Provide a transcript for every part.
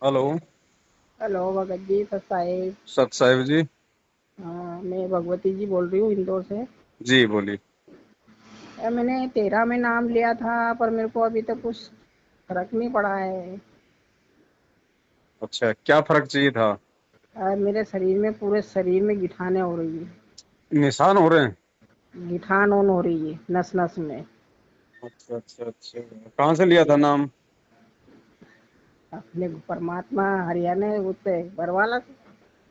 Hello. Hello Bhagat ji, सत साहिब। सत साहिब जी। हाँ, मैं भगवती जी बोल रही हूँ इंदौर से। जी बोलिए। मैंने 13 में नाम लिया था, पर मेरे को अभी तक कुछ फर्क नहीं पड़ा है। अच्छा, क्या फर्क चाहिए था? मेरे शरीर में, पूरे शरीर में गिठाने हो रही है। निशान हो रहे हैं? गिठान ऑन हो रही है नस नस में। अच्छा अच्छा अच्छा, कहाँ से लिया था नाम? अपने परमात्मा हरियाणा उतरे बरवाला से।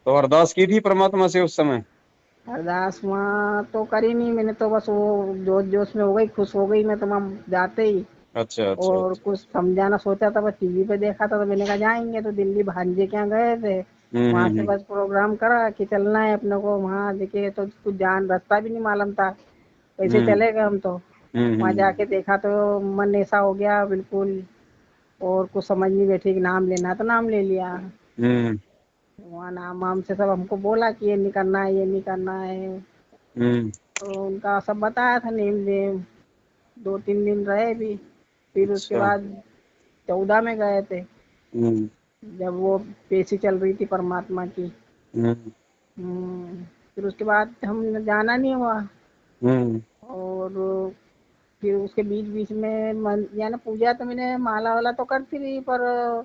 तो अरदास की थी परमात्मा से उस समय? अरदास वहाँ तो करी नहीं मैंने, तो बस वो जोश जोश में हो गई, खुश हो गई मैं तो वहाँ जाते ही। अच्छा अच्छा और अच्छा। कुछ समझाना सोचा था, बस टीवी पे देखा था तो मैंने कहा जाएंगे, तो दिल्ली भांजे के यहाँ गए थे। वहां से हम्म। बस प्रोग्राम करा कि चलना है अपने को वहां, देखे तो कुछ जान रास्ता भी नहीं मालूम था। कैसे हम्म चले गए हम तो। वहां हम्म। जाके देखा तो मन ऐसा हो गया बिल्कुल। और कुछ समझ नहीं बैठी कि नाम लेना तो नाम ले लिया। हम्म वहाँ नाम वाम से सब हमको बोला कि ये नहीं करना है, ये नहीं करना है। हम्म। तो उनका सब बताया था नेम वेम। 2-3 दिन रहे भी। फिर उसके अच्छा। बाद 14 में गए थे, हम्म जब वो पेशी चल रही थी परमात्मा की। हम्म फिर उसके बाद हम जाना नहीं हुआ। हम्म। और फिर उसके बीच बीच में मन यानी पूजा तो मैंने माला वाला तो करती रही, पर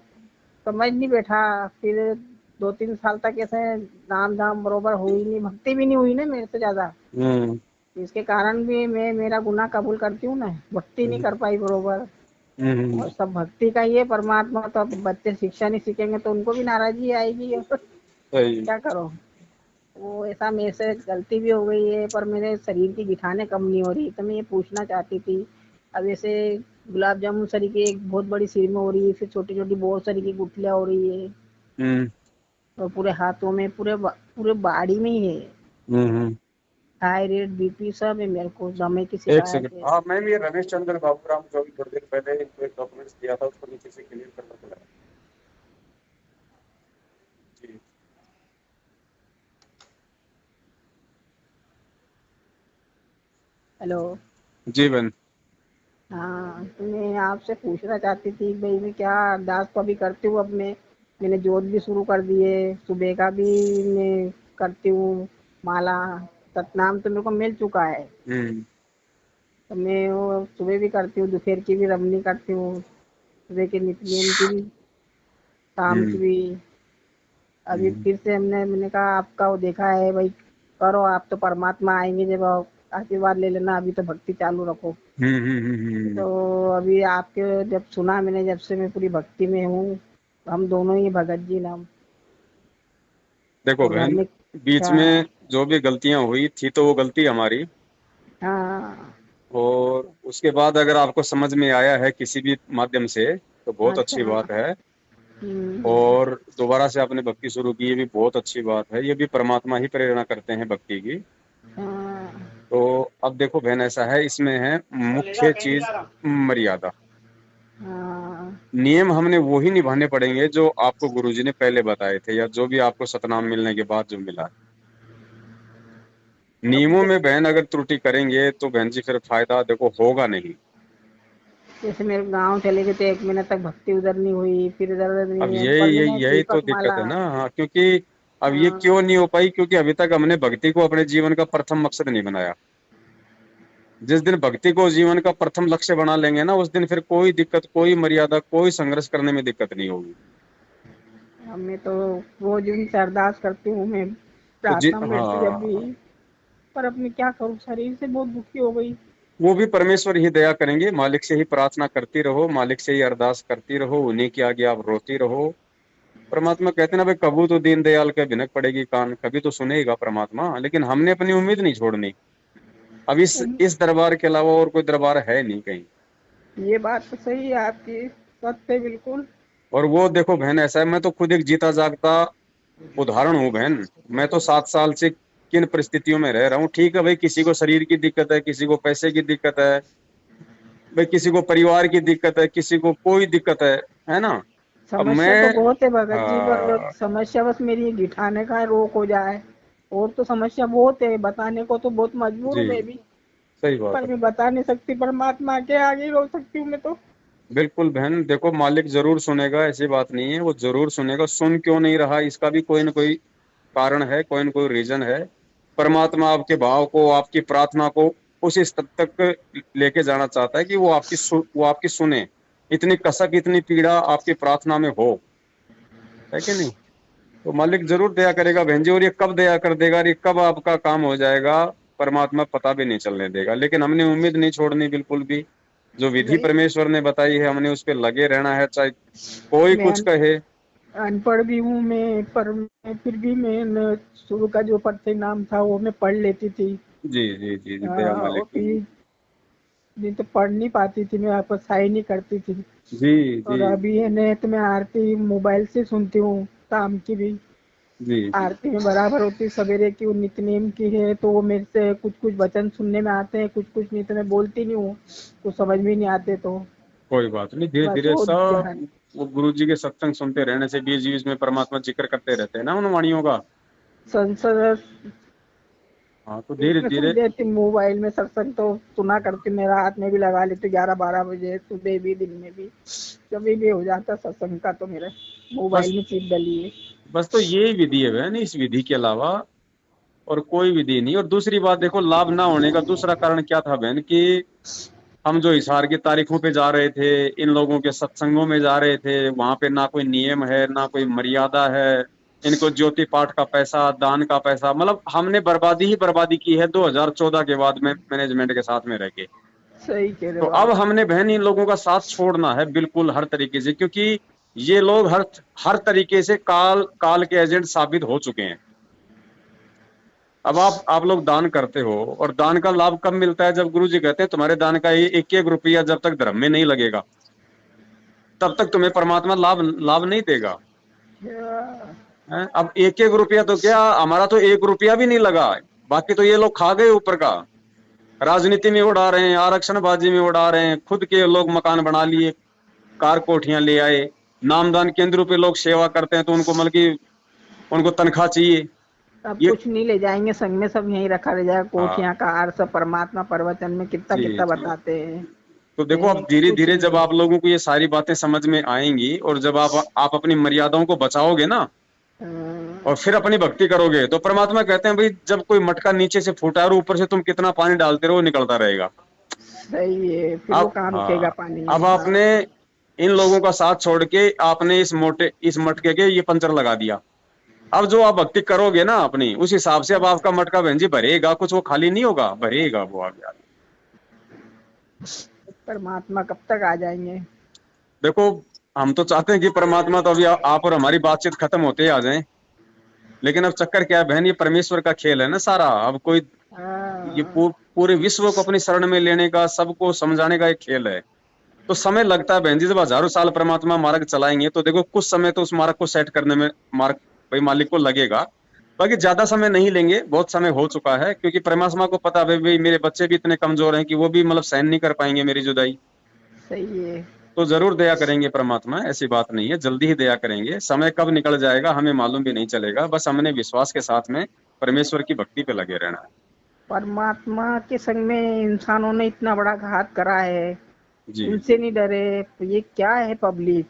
समझ नहीं बैठा। फिर 2-3 साल तक ऐसे नाम दाम बरोबर हुई नहीं, भक्ति भी नहीं हुई ना मेरे से ज्यादा। हम्म इसके कारण भी मैं मेरा गुनाह कबूल करती हूँ ना, भक्ति नहीं हम्म कर पाई बरोबर। हम्म। और सब भक्ति का ही है परमात्मा, तो अब बच्चे शिक्षा नहीं सीखेंगे तो उनको भी नाराजगी आएगी। और सही। क्या करो। वो ऐसा मेरे से गलती भी हो गई है, पर मेरे शरीर की गिठाने कम नहीं हो रही, तो मैं ये पूछना चाहती थी। अब ऐसे गुलाब जामुन सरी की एक बहुत बड़ी सिर में हो रही है, फिर छोटी छोटी बहुत सारी की गुठलियाँ हो रही है। हम्म और पूरे हाथों में, पूरे बॉडी में ही है। हम्म। थायराइड बीपी सब है मेरे को, दमे की एक शिकायत सेकंड, है। हाँ मैम, ये रमेश चंद्र बाबूराम जो अभी थोड़ी देर पहले इनको एक डॉक्यूमेंट्स दिया था उसको नीचे से क्लियर करना पड़ा। जी। हेलो। जी बहन। हाँ, तो मैं आपसे पूछना चाहती थी भाई, मैं क्या अरदास तो अभी करती हूँ, अब मैंने जोत भी शुरू कर दी है, सुबह का भी मैं करती हूँ माला। सतनाम तो मेरे को मिल चुका है। हम्म तो मैं वो सुबह भी करती हूँ, दोपहर की भी रमनी करती हूँ, सुबह के नित्यनेम की भी, शाम की हम्म भी। अभी हम्म फिर से मैंने कहा आपका वो देखा है भाई, करो आप तो परमात्मा आएंगे जब आशीर्वाद ले लेना, अभी तो भक्ति चालू रखो। तो अभी आपके जब सुना मैंने, जब से मैं पूरी भक्ति में हूँ। हम दोनों ही भगत जी नाम। देखो और घर बहन, में बीच क्या। में जो भी गलतियां हुई थी तो वो गलती हमारी। हाँ। और उसके बाद अगर आपको समझ में आया है किसी भी माध्यम से तो बहुत अच्छा। अच्छी बात है। हम्म। और दोबारा से आपने भक्ति शुरू की, ये भी बहुत अच्छी बात है। ये भी परमात्मा ही प्रेरणा करते हैं भक्ति की। हाँ। तो अब देखो बहन, ऐसा है, इसमें है मुख्य चीज मर्यादा। हाँ। नियम हमने वो ही निभाने पड़ेंगे जो आपको गुरुजी ने पहले बताए थे, या जो भी आपको सतनाम मिलने के बाद जो मिला। अब नियमों में बहन अगर त्रुटि करेंगे तो बहन जी फिर फायदा देखो होगा नहीं। जैसे मेरे गांव चले गए तो 1 महीने तक भक्ति उधर नहीं हुई, फिर इधर अब नहीं, पर यही मैंने यही यही तो दीपक दिक्कत माला। है ना। हाँ, क्योंकि अब ये क्यों हाँ। नहीं हो पाई, क्योंकि अभी तक हमने भक्ति को अपने जीवन का प्रथम मकसद नहीं बनाया। जिस दिन भक्ति को जीवन का प्रथम लक्ष्य बना लेंगे ना, उस दिन फिर कोई दिक्कत, कोई मर्यादा, कोई संघर्ष करने में दिक्कत नहीं होगी। अब मैं तो रोज उनसे अरदास करती हूँ मैं, तो जी प्रार्थना में बैठती जब भी। हाँ, पर अब मैं क्या करूँ, शरीर से बहुत दुखी हो गई। वो भी परमेश्वर ही दया करेंगे। मालिक से ही प्रार्थना करती रहो, मालिक से ही अरदास करती रहो, उन्हीं के आगे आप रोती रहो। परमात्मा कहते हैं ना भाई, कबू तो दीन दयाल के भिनक पड़ेगी कान, कभी तो सुनेगा परमात्मा। लेकिन हमने अपनी उम्मीद नहीं छोड़नी। अब इस दरबार के अलावा और कोई दरबार है नहीं कहीं। ये बात तो सही है आपकी, सत्य बिल्कुल। और वो देखो बहन, ऐसा है, मैं तो खुद एक जीता जागता उदाहरण हूँ बहन। मैं तो 7 साल से किन परिस्थितियों में रह रहा हूँ। ठीक है भाई, किसी को शरीर की दिक्कत है, किसी को पैसे की दिक्कत है, भाई किसी को परिवार की दिक्कत है, किसी को कोई दिक्कत है ना। अब समस्या तो मैं बहुत है भगत जी, पर हाँ, समस्या बस मेरी गिठाने का रोक हो जाए। और तो समस्या बहुत है, बताने को तो बहुत मजबूर जी हूँ मैं भी। सही बात पर है। मैं बता नहीं सकती, परमात्मा के आगे ही रो सकती हूँ मैं तो। बिल्कुल बहन, देखो मालिक जरूर सुनेगा, ऐसी बात नहीं है, वो जरूर सुनेगा। सुन क्यों नहीं रहा, इसका भी कोई ना कोई कारण है, कोई ना कोई रीजन है। परमात्मा आपके भाव को, आपकी प्रार्थना को उस स्तर तक लेके जाना चाहता है कि वो आपकी सुने। इतनी कसक, इतनी पीड़ा आपकी प्रार्थना में हो, है कि नहीं? तो मालिक जरूर दया करेगा बहन जी। और ये कब दया कर देगा और ये कब आपका काम हो जाएगा, परमात्मा पता भी नहीं चलने देगा। लेकिन हमने उम्मीद नहीं छोड़नी बिल्कुल भी। जो विधि नहीं, परमेश्वर ने बताई है, हमने उस पर लगे रहना है, चाहे कोई मैं कुछ कहे। अनपढ़ भी हूँ मैं, पर मैं फिर भी मैं शुरू का जो परिणाम था वो मैं पढ़ लेती थी। जी जी जी जी, दया और मालिक की। फिर नहीं तो पढ़ नहीं पाती थी मैं, आपस हाई नहीं करती थी। जी जी और अभी है नेट में आरती मोबाइल से सुनती हूँ, शाम की भी जी जी। आरती में बराबर होती, सवेरे की वो नित्यनेम की है, तो वो मेरे से कुछ कुछ वचन सुनने में आते हैं, कुछ कुछ नहीं तो मैं बोलती नहीं हूँ, तो समझ में नहीं आते, तो कोई बात नहीं, धीरे बस धीरे वो ध्यान। सब वो गुरु जी के सत्संग सुनते रहने से बीच बीच में परमात्मा जिक्र करते रहते हैं ना उन वाणियों का। संसद हाँ, तो धीरे उसमें सुन धीरे। लेती, मोबाइल में सत्संग तो सुना करती, मेरा हाथ में भी लगा लेती 11-12 बजे, सुबह भी दिन में भी, कभी भी हो जाता सत्संग का, तो मेरे बस मोबाइल में चिप डली है। बस तो यही विधि है बहन, इस विधि के अलावा और कोई विधि नहीं। और दूसरी बात देखो, लाभ ना होने का दूसरा कारण क्या था बहन, कि हम जो हिसार की तारीखों पे जा रहे थे, इन लोगों के सत्संगों में जा रहे थे, वहां पे ना कोई नियम है, ना कोई मर्यादा है। इनको ज्योति पाठ का पैसा, दान का पैसा, मतलब हमने बर्बादी ही बर्बादी की है 2014 के बाद में मैनेजमेंट के साथ में रह के। सही कह रहे तो हो अब आप। हमने बहन इन लोगों का साथ छोड़ना है बिल्कुल, हर तरीके से, क्योंकि ये लोग हर हर तरीके से काल काल के एजेंट साबित हो चुके हैं। अब आप लोग दान करते हो, और दान का लाभ कब मिलता है? जब गुरु जी कहते हैं तुम्हारे दान का ये एक एक रुपया जब तक धर्म में नहीं लगेगा, तब तक तुम्हें परमात्मा लाभ लाभ नहीं देगा। क्या- हैं? अब एक एक रुपया तो क्या, हमारा तो एक रुपया भी नहीं लगा, बाकी तो ये लोग खा गए ऊपर का। राजनीति में उड़ा रहे हैं, आरक्षणबाजी में उड़ा रहे हैं, खुद के लोग मकान बना लिए, कार कोठियां ले आए। नामदान केंद्रों पे लोग सेवा करते हैं तो उनको मतलब कि उनको तनख्वाह चाहिए। अब ये कुछ नहीं ले जाएंगे संग में, सब यहीं रखा रह जाएगा, हाँ, कोठियां का हार, सब परमात्मा प्रवचन में कितना जी कितना जी। बताते हैं। तो देखो, अब नहीं, धीरे कुछ धीरे जब नहीं। आप लोगों को ये सारी बातें समझ में आएंगी, और जब आप अपनी मर्यादाओं को बचाओगे ना, हाँ, और फिर अपनी भक्ति करोगे, तो परमात्मा कहते हैं भाई, जब कोई मटका नीचे से फूटा है और ऊपर से तुम कितना पानी डालते रहो, निकलता रहेगा। सही है, फिर वो अब कहाँ रुकेगा हाँ, पानी। अब आपने इन लोगों का साथ छोड़ के आपने इस मटके के ये पंचर लगा दिया। अब जो आप भक्ति करोगे ना अपनी, उस हिसाब से अब आपका मटका बहन जी भरेगा, कुछ वो खाली नहीं होगा, भरेगा वो आगे आगे। परमात्मा कब तक आ जाएंगे। देखो, हम तो चाहते हैं कि परमात्मा तो अभी आप और हमारी बातचीत खत्म होते ही आ जाए। लेकिन अब चक्कर क्या है बहन, ये परमेश्वर का खेल है ना सारा। अब कोई ये हाँ, पूरे विश्व को अपनी शरण में लेने का, सबको समझाने का एक खेल है। तो समय लगता है बहन जी, जब हजारों साल परमात्मा मार्ग चलाएंगे, तो देखो कुछ समय तो उस मार्ग को सेट करने में मार्ग भाई मालिक को लगेगा। बाकी ज्यादा समय नहीं लेंगे, बहुत समय हो चुका है, क्योंकि परमात्मा को पता है भाई मेरे बच्चे भी इतने कमजोर हैं कि वो भी मतलब सहन नहीं कर पाएंगे मेरी जुदाई। सही है। तो जरूर दया करेंगे परमात्मा, ऐसी बात नहीं है, जल्दी ही दया करेंगे। समय कब निकल जाएगा हमें मालूम भी नहीं चलेगा, बस हमने विश्वास के साथ में परमेश्वर की भक्ति पे लगे रहना है। परमात्मा के संग में इंसानों ने इतना बड़ा घात करा है, जी उनसे जी, नहीं डरे, तो ये क्या है पब्लिक।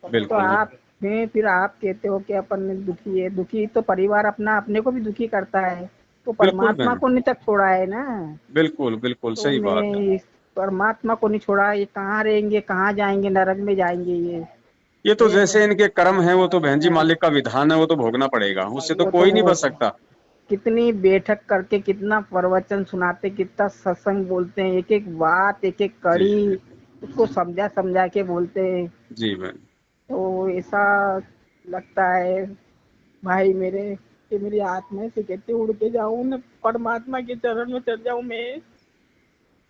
तो बिल्कुल नहीं। आप में फिर आप कहते हो कि अपन दुखी है, दुखी तो परिवार अपना अपने को भी दुखी करता है, तो बिल्कुल परमात्मा बहन, को नहीं तक छोड़ा है ना। बिल्कुल बिल्कुल तो सही बात है। मैं इस परमात्मा को नहीं छोड़ा, ये कहाँ रहेंगे, कहाँ जाएंगे, नरक में जाएंगे ये तो ये जैसे इनके कर्म है, वो तो बहन जी मालिक का विधान है, वो तो भोगना पड़ेगा, उससे तो वो तो कोई नहीं वो बच सकता। कितनी बैठक करके कितना प्रवचन सुनाते, कितना सत्संग बोलते हैं, एक एक बात, एक एक जी कड़ी उसको समझा समझा के बोलते हैं। जी बहन। तो ऐसा लगता है भाई मेरे, कि मेरी आत्मा से कहते उड़ के जाऊं ना, परमात्मा के चरण में चल जाऊं मैं।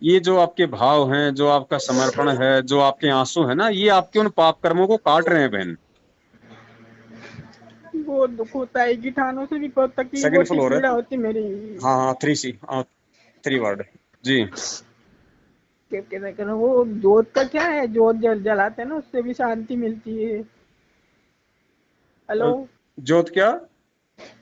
ये जो आपके भाव हैं, जो आपका समर्पण है, जो आपके आंसू है ना, ये आपके उन पाप कर्मों को काट रहे हैं बहन। बहुत दुख होता है, गिठानों से भी बहुत तकलीफ सेकंड होती, फ्लोर है। पीड़ा होती मेरी। हाँ हाँ, 3C, हाँ, 3 वार्ड। जी। वो जोत का क्या है, जोत जलाते हैं ना, उससे भी शांति मिलती है। हेलो। जोत क्या?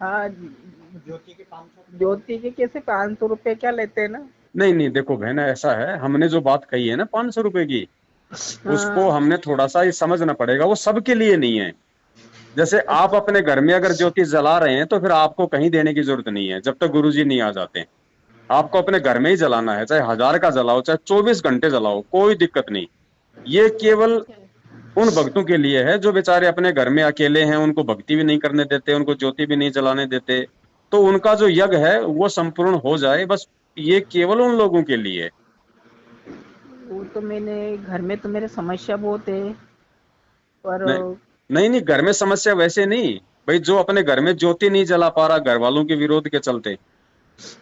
हाँ, ज्योति के कैसे 500 रुपए क्या लेते हैं ना। नहीं नहीं, देखो बहन, ऐसा है, हमने जो बात कही है ना 500 रुपए की, उसको हमने थोड़ा सा ये समझना पड़ेगा, वो सबके लिए नहीं है। जैसे आप अपने घर में अगर ज्योति जला रहे हैं तो फिर आपको कहीं देने की जरूरत नहीं है जब तक गुरुजी नहीं आ जाते। आपको अपने घर में ही जलाना है, चाहे 1000 का जलाओ, चाहे 24 घंटे जलाओ, कोई दिक्कत नहीं। ये केवल उन भक्तों के लिए है जो बेचारे अपने घर में अकेले हैं, उनको भक्ति भी नहीं करने देते, उनको ज्योति भी नहीं जलाने देते, तो उनका जो यज्ञ है वो संपूर्ण हो जाए, बस ये केवल उन लोगों के लिए है। वो तो मैंने घर में तो मेरे समस्या बहुत है, पर नहीं नहीं, घर में समस्या वैसे नहीं भाई, जो अपने घर में ज्योति नहीं जला पा रहा घर वालों के विरोध के चलते,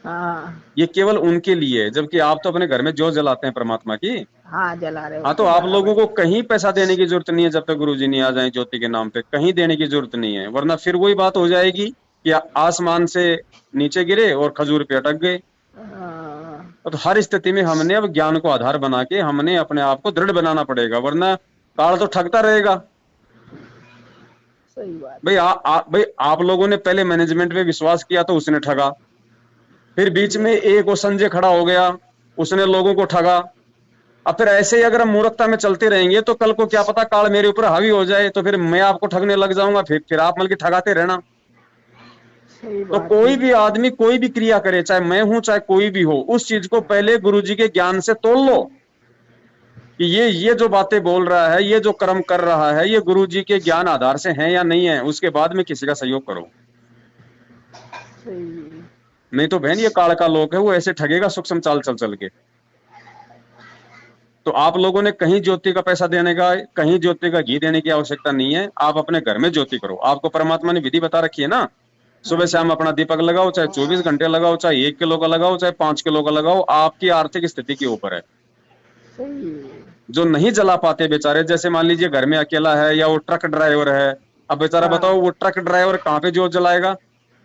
हाँ ये केवल उनके लिए है। जबकि आप तो अपने घर में ज्योत जलाते हैं परमात्मा की। हाँ जला रहे हो हाँ, तो आप लोगों को कहीं पैसा देने की जरूरत नहीं है जब तक गुरुजी नहीं आ जाए ज्योति के नाम पे, कहीं देने की जरूरत नहीं है, वरना फिर वही बात हो जाएगी कि आसमान से नीचे गिरे और खजूर पे अटक गए। तो हर स्थिति में हमने अब ज्ञान को आधार बना के हमने अपने आप को दृढ़ बनाना पड़ेगा, वरना काल तो ठगता रहेगा। सही बात भाई भाई आप लोगों ने पहले मैनेजमेंट पे विश्वास किया तो उसने ठगा, फिर बीच में एक वो संजय खड़ा हो गया, उसने लोगों को ठगा। अब फिर ऐसे ही अगर हम मूर्खता में चलते रहेंगे तो कल को क्या पता काल मेरे ऊपर हावी हो जाए, तो फिर मैं आपको ठगने लग जाऊंगा, फिर आप बल्कि ठगाते रहना। तो कोई भी आदमी कोई भी क्रिया करे, चाहे मैं हूं चाहे कोई भी हो, उस चीज को पहले गुरुजी के ज्ञान से तोल लो कि ये जो बातें बोल रहा है, ये जो कर्म कर रहा है, ये गुरुजी के ज्ञान आधार से है या नहीं है, उसके बाद में किसी का सहयोग करो। नहीं तो बहन ये काल का लोक है, वो ऐसे ठगेगा सूक्ष्म चाल चल चल के। तो आप लोगों ने कहीं ज्योति का पैसा देने का, कहीं ज्योति का घी देने की आवश्यकता नहीं है। आप अपने घर में ज्योति करो। आपको परमात्मा ने विधि बता रखी है ना, सुबह शाम अपना दीपक लगाओ, चाहे 24 घंटे लगाओ, चाहे 1 किलो का लगाओ, चाहे 5 किलो का लगाओ, आपकी आर्थिक स्थिति के ऊपर है। जो नहीं जला पाते बेचारे, जैसे मान लीजिए घर में अकेला है या वो ट्रक ड्राइवर है, अब बेचारा बताओ वो ट्रक ड्राइवर कहाँ पे ज्योत जलाएगा।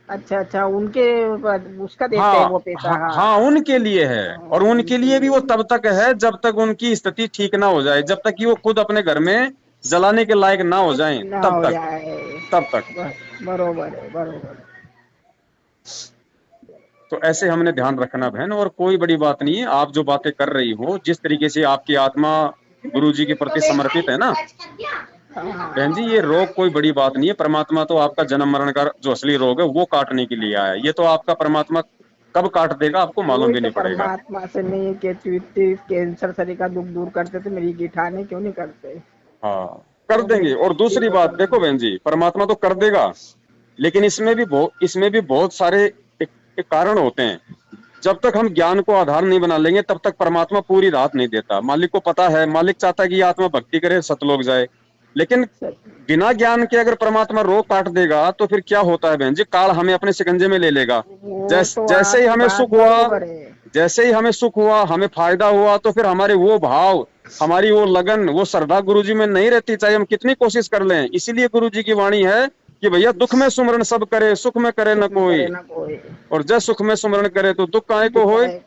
अच्छा उनके उसका देते हाँ, हैं वो पैसा। हाँ उनके लिए है, और उनके लिए भी वो तब तक है जब तक उनकी स्थिति ठीक ना हो जाए, जब तक कि वो खुद अपने घर में जलाने के लायक ना हो जाएं, तब तक। बरोबर है, बरोबर। तो ऐसे हमने ध्यान रखना बहन, और कोई बड़ी बात नहीं है। आप जो बातें कर रही हो, जिस तरीके से आपकी आत्मा गुरुजी के प्रति समर्पित है ना बहन जी, ये रोग कोई बड़ी बात नहीं है। परमात्मा तो आपका जन्म मरण का जो असली रोग है वो काटने के लिए आया है। ये तो आपका परमात्मा कब काट देगा आपको मालूम भी नहीं पड़ेगा। परमात्मा से नहीं कैंसर शरीर का दुख दूर करते तो मेरी गिठाने क्यों नहीं करते। हाँ कर देंगे। और दूसरी बात देखो बहन जी, परमात्मा तो कर देगा, लेकिन इसमें भी बहुत सारे एक कारण होते हैं। जब तक हम ज्ञान को आधार नहीं बना लेंगे तब तक परमात्मा पूरी राहत नहीं देता। मालिक को पता है, मालिक चाहता है कि आत्मा भक्ति करे, सतलोक जाए, लेकिन बिना ज्ञान के अगर परमात्मा रोग काट देगा तो फिर क्या होता है बहन जी, काल हमें अपने शिकंजे में ले लेगा। जैसे ही हमें सुख हुआ, हमें फायदा हुआ, तो फिर हमारे वो भाव, हमारी वो लगन, वो श्रद्धा गुरुजी में नहीं रहती, चाहे हम कितनी कोशिश कर लें। इसीलिए गुरुजी की वाणी है कि भैया दुख में सुमरण सब करे, सुख में करे न कोई, और जब सुख में सुमरण करे तो दुख काहे को होए।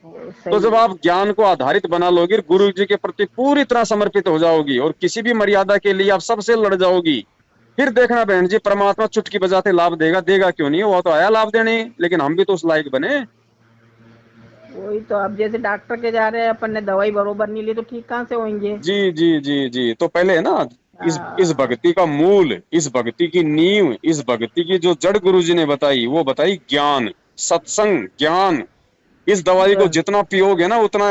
तो जब आप ज्ञान को आधारित बना लोगी, गुरु जी के प्रति पूरी तरह समर्पित हो जाओगी और किसी भी मर्यादा के लिए आप सबसे लड़ जाओगी, फिर देखना बहन जी परमात्मा चुटकी बजाते लाभ देगा क्यों नहीं। वो तो आया लाभ देने, लेकिन हम भी तो उस लायक बने। वही तो, अब जैसे डॉक्टर के जा रहे हैं, अपन ने दवाई बरोबर नहीं ली तो ठीक कहाँ से होंगे। जी जी जी जी, तो पहले है ना इस भक्ति का मूल, इस भक्ति की नींव, इस भक्ति की जो जड़ गुरुजी ने बताई, वो बताई ज्ञान, सत्संग, ज्ञान। इस दवाई को जितना पियोगे ना उतना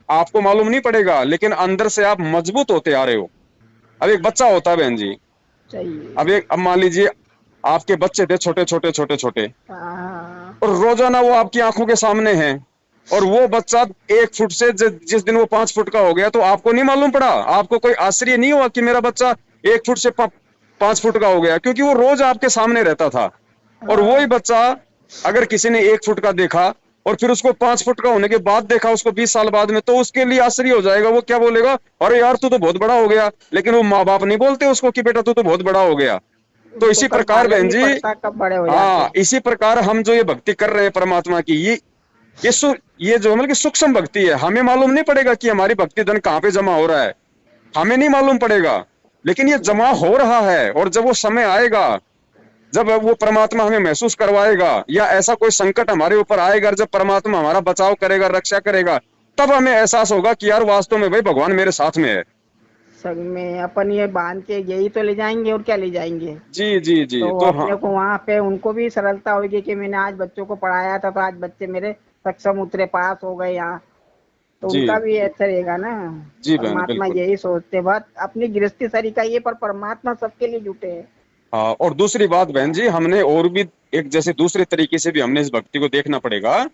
आपको मालूम नहीं पड़ेगा, लेकिन अंदर से आप मजबूत होते आ रहे हो। अब एक बच्चा होता है बहन जी, अब मान लीजिए आपके बच्चे थे छोटे छोटे, और रोजाना वो आपकी आंखों के सामने है, और वो बच्चा 1 फुट से जिस दिन वो 5 फुट का हो गया तो आपको नहीं मालूम पड़ा, आपको कोई आश्चर्य नहीं हुआ कि मेरा बच्चा 1 फुट से 5 फुट का हो गया, क्योंकि वो रोज आपके सामने रहता था। और वही बच्चा अगर किसी ने 1 फुट का देखा और फिर उसको 5 फुट का होने के बाद देखा, उसको 20 साल बाद में, तो उसके लिए आश्चर्य हो जाएगा। वो क्या बोलेगा, अरे यार तू तो बहुत बड़ा हो गया। लेकिन वो माँ बाप नहीं बोलते उसको कि बेटा तू तो बहुत बड़ा हो गया। तो इसी प्रकार बहन जी, हाँ इसी प्रकार हम जो ये भक्ति कर रहे हैं परमात्मा की, ये जो मतलब कि सूक्ष्म भक्ति है, हमें मालूम नहीं पड़ेगा कि हमारी भक्ति धन कहाँ पे जमा हो रहा है, हमें नहीं मालूम पड़ेगा, लेकिन ये जमा हो रहा है। और जब वो समय आएगा, जब वो परमात्मा हमें महसूस करवाएगा, या ऐसा कोई संकट हमारे ऊपर आएगा, जब परमात्मा हमारा बचाव करेगा, रक्षा करेगा, तब हमें एहसास होगा कि यार वास्तव में भाई भगवान मेरे साथ में है। सत्संग में अपन ये बांध के यही तो ले जाएंगे और क्या ले जाएंगे। जी जी जी। तो तो हाँ अपने को वहाँ पे उनको भी सरलता होगी कि मैंने आज बच्चों को पढ़ाया था तो आज बच्चे मेरे सक्षम उतरे, पास हो गए यहाँ, तो जी उनका भी अच्छा रहेगा ना। जी बहन परमात्मा बिल्कुल। यही सोचते, बात अपनी गृहस्थी तरीका ये, पर परमात्मा सबके लिए जुटे हैं। हाँ, और दूसरी बात बहन जी, हमने और भी एक जैसे दूसरे तरीके से भी हमने इस भक्ति को देखना पड़ेगा।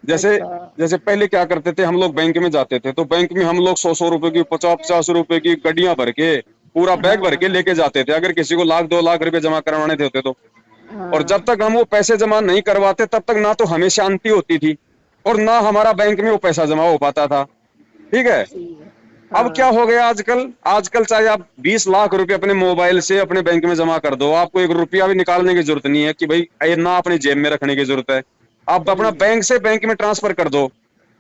जैसे अच्छा। जैसे पहले क्या करते थे, हम लोग बैंक में जाते थे तो बैंक में हम लोग 100-100 रुपए की, 50-50 रुपए की गड्डियां भर के, पूरा बैग भर के हाँ लेके जाते थे, अगर किसी को 1,00,000-2,00,000 रुपए जमा करवाने थे होते तो। और जब हाँ। तक हम वो पैसे जमा नहीं करवाते तब तक ना तो हमें शांति होती थी और ना हमारा बैंक में वो पैसा जमा हो पाता था। ठीक है। ठीक है। अब क्या हाँ हो गया आजकल, आजकल चाहे आप 20 लाख रुपए अपने मोबाइल से अपने बैंक में जमा कर दो, आपको 1 रुपया भी निकालने की जरूरत नहीं है कि भाई ये ना अपने जेब में रखने की जरूरत है, आप अपना सही है। बैंक से बैंक में ट्रांसफर कर दो।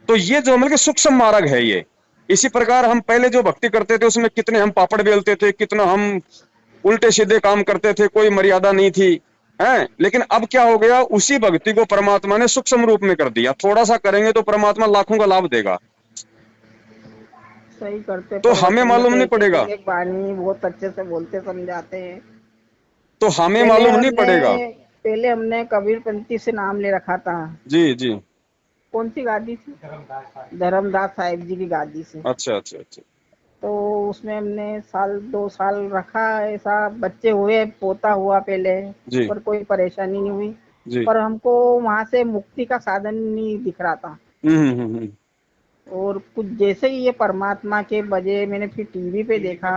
तो ये जो मतलब कि सूक्ष्म मार्ग है ये। इसी प्रकार हम पहले जो भक्ति करते थे उसमें कितने हम पापड़ बेलते थे, कितना हम उल्टे सीधे काम करते थे, कोई मर्यादा नहीं थी, है। लेकिन अब क्या हो गया, उसी भक्ति को परमात्मा ने सूक्ष्म रूप में कर दिया, थोड़ा सा करेंगे तो परमात्मा लाखों का लाभ देगा। सही करते, तो हमें प्रवचन में मालूम तो नहीं पड़ेगा, एक वाणी बहुत अच्छे से बोलते समझाते हैं। तो हमें पहले मालूम नहीं हमने पड़ेगा। पहले हमने कबीर पंथी से नाम ले रखा था। जी जी। कौन सी गादी थी? धर्मदास साहिब जी की गादी से। अच्छा अच्छा अच्छा। तो उसमें हमने साल 2 साल रखा, ऐसा बच्चे हुए, पोता हुआ पहले, जी पर कोई परेशानी नहीं हुई। जी। पर हमको वहां से मुक्ति का साधन नहीं दिख रहा था। हम्म। और कुछ जैसे ही ये परमात्मा के बजे मैंने फिर टीवी पे देखा।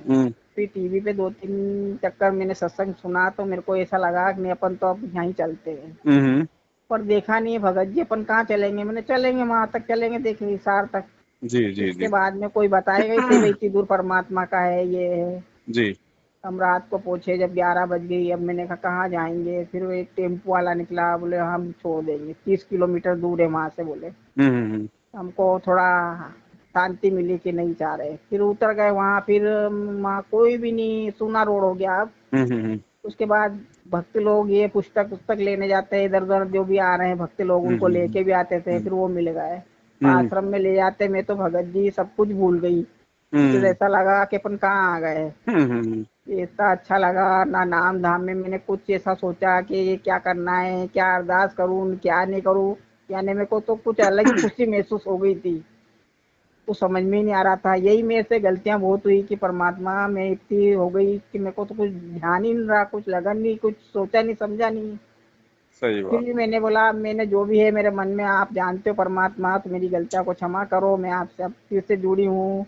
हम्म फिर टीवी पे 2-3 चक्कर मैंने सत्संग सुना तो मेरे को ऐसा लगा कि नहीं, अपन तो अब यहीं चलते हैं। हम्म। पर देखा नहीं भगत जी, अपन कहाँ चलेंगे, मैंने चलेंगे वहां तक, चलेंगे देखेंगे हिसार तक। जी जी इसके जी बाद में कोई बताएगा इसे भाई इतनी दूर परमात्मा का है ये है। जी। हम रात को पूछे जब 11 बज गई, अब मैंने कहा कहाँ जाएंगे, फिर वो एक टेम्पो वाला निकला, बोले हम छोड़ देंगे, 30 किलोमीटर दूर है वहां से, बोले। हम्म। हमको थोड़ा शांति मिली कि नहीं जा रहे, फिर उतर गए वहां, फिर वहाँ कोई भी नहीं, सूना रोड हो गया अब। हम्म। उसके बाद भक्त लोग ये पुस्तक पुस्तक लेने जाते हैं इधर उधर, जो भी आ रहे हैं भक्त लोग उनको लेके भी आते थे, फिर वो मिल गए। आश्रम में ले जाते, मैं तो भगत जी सब कुछ भूल गई। फिर ऐसा लगा कि अपन कहाँ आ गए। इतना अच्छा लगा ना, नाम धाम में मैंने कुछ ऐसा सोचा कि ये क्या करना है, क्या अरदास करूं क्या नहीं करूं, यानी मेरे को तो कुछ अलग ही खुशी महसूस हो गई थी। तो समझ में ही नहीं आ रहा था, यही मेरे से गलतियां बहुत हुई कि परमात्मा में इतनी हो गई कि मेरे को तो कुछ ध्यान ही नहीं रहा, कुछ लगन नहीं, कुछ सोचा नहीं समझा नहीं। सही फिर बात। भी मैंने बोला, मैंने जो भी है मेरे मन में, आप जानते हो परमात्मा, तो मेरी गलतियों को क्षमा करो, मैं आपसे अब फिर से जुड़ी हूँ,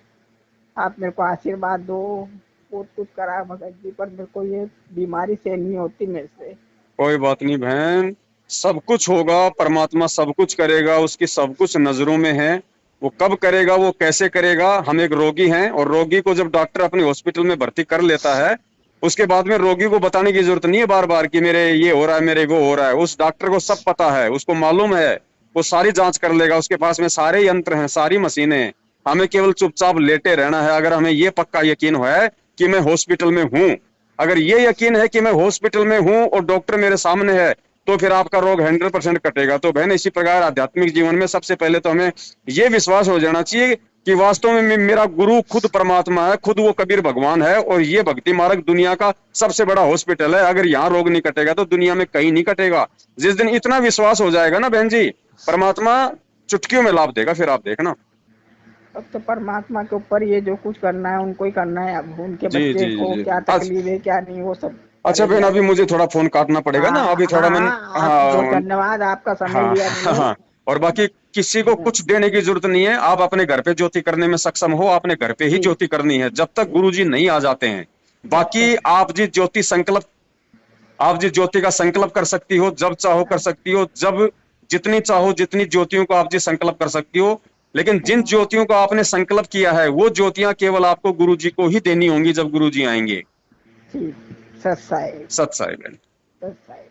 आप मेरे को आशीर्वाद दो। बहुत कुछ करा भगत जी, पर मेरे को ये बीमारी सहन नहीं होती मेरे से। कोई बात नहीं बहन, सब कुछ होगा, परमात्मा सब कुछ करेगा, उसकी सब कुछ नजरों में है। वो कब करेगा, वो कैसे करेगा, हम एक रोगी हैं और रोगी को जब डॉक्टर अपने हॉस्पिटल में भर्ती कर लेता है, उसके बाद में रोगी को बताने की जरूरत नहीं है बार बार कि मेरे ये हो रहा है, मेरे वो हो रहा है। उस डॉक्टर को सब पता है, उसको मालूम है, वो सारी जांच कर लेगा, उसके पास में सारे यंत्र हैं, सारी मशीनें हैं। हमें केवल चुपचाप लेटे रहना है। अगर हमें ये पक्का यकीन है कि मैं हॉस्पिटल में हूँ, अगर ये यकीन है कि मैं हॉस्पिटल में हूँ और डॉक्टर मेरे सामने है, तो फिर आपका रोग 100% कटेगा। तो बहन, इसी प्रकार आध्यात्मिक जीवन में सबसे पहले तो हमें ये विश्वास हो जाना चाहिए कि वास्तव में मेरा गुरु खुद परमात्मा है, खुद वो कबीर भगवान है, और ये भक्ति मार्ग दुनिया का सबसे बड़ा हॉस्पिटल है। अगर यहाँ रोग नहीं कटेगा तो दुनिया में कहीं नहीं कटेगा। जिस दिन इतना विश्वास हो जाएगा ना बहन जी, परमात्मा चुटकियों में लाभ देगा, फिर आप देखना। अब तो परमात्मा के ऊपर ये जो कुछ करना है उनको ही करना है, अब उनके जी बच्चे जी को जी। क्या तकलीफ है क्या नहीं वो सब अच्छा बहन, करेंगे अभी अब। मुझे थोड़ा फोन काटना पड़ेगा ना, अभी हाँ थोड़ा हाँ मैंने, हाँ, आप बहुत हाँ धन्यवाद, आपका समय हाँ लिया मैंने। हाँ। और बाकी किसी को कुछ देने की जरूरत नहीं है, आप अपने घर पे ज्योति करने में सक्षम हो, आपने घर पे ही ठीक ज्योति करनी है जब तक ठीक। गुरुजी नहीं आ जाते हैं। जब बाकी तक आप जी ज्योति का संकल्प कर सकती हो, जब चाहो कर सकती हो, जब जितनी चाहो जितनी ज्योतियों को आप जी संकल्प कर सकती हो। लेकिन जिन ज्योतियों को आपने संकल्प किया है वो ज्योतियां केवल आपको गुरुजी को ही देनी होंगी जब गुरुजी आएंगे। ठीक। सत्साई। सत्साई बहन। सत्साई।